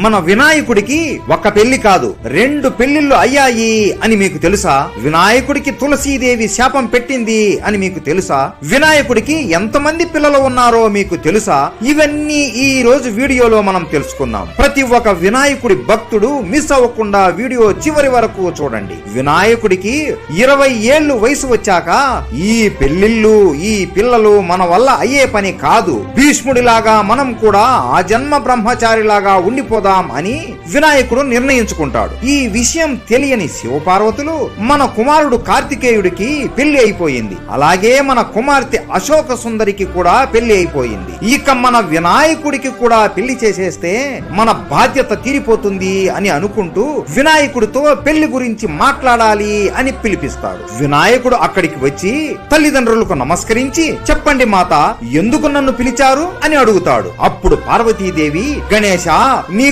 మన వినాయకుడికి ఒక పెళ్లి కాదు 2 పెళ్లిళ్లు అయ్యాయి అని మీకు తెలుసా? వినాయకుడికి తులసీదేవి శాపం పెట్టింది అని మీకు తెలుసా? వినాయకుడికి ఎంతమంది పిల్లలు ఉన్నారో మీకు తెలుసా? ఇవన్నీ ఈ రోజు వీడియోలో మనం తెలుసుకుందాం. ప్రతి ఒక్క వినాయకుడి భక్తుడు మిస్ అవ్వకుండా వీడియో చివరి వరకు చూడండి. వినాయకుడికి 20 ఏళ్లు వయసు వచ్చాక ఈ పెళ్లిళ్ళు ఈ పిల్లలు మన వల్ల అయ్యే పని కాదు. భీష్ముడిలాగా మనం కూడా ఆ జన్మ బ్రహ్మచారిలాగా ఉండిపోదాం అని వినాయకుడు నిర్ణయించుకుంటాడు. ఈ విషయం తెలియని శివపార్వతులు మన కుమారుడు కార్తికేయుడికి పెళ్లి అయిపోయింది. అలాగే మన కుమార్తె అశోక సుందరికి కూడా పెళ్లి అయిపోయింది. ఇక మన వినాయకుడికి కూడా పెళ్లి చేసేస్తే మన బాధ్యత తీరిపోతుంది అని అనుకుంటూ వినాయకుడితో పెళ్లి గురించి మాట్లాడాలి అని పిలిపిస్తాడు. వినాయకుడు అక్కడికి వచ్చి తల్లిదండ్రులకు నమస్కరించి, చెప్పండి మాత, ఎందుకు నన్ను పిలిచారు అని అడుగుతాడు. అప్పుడు పార్వతీదేవి, గణేశ, నీ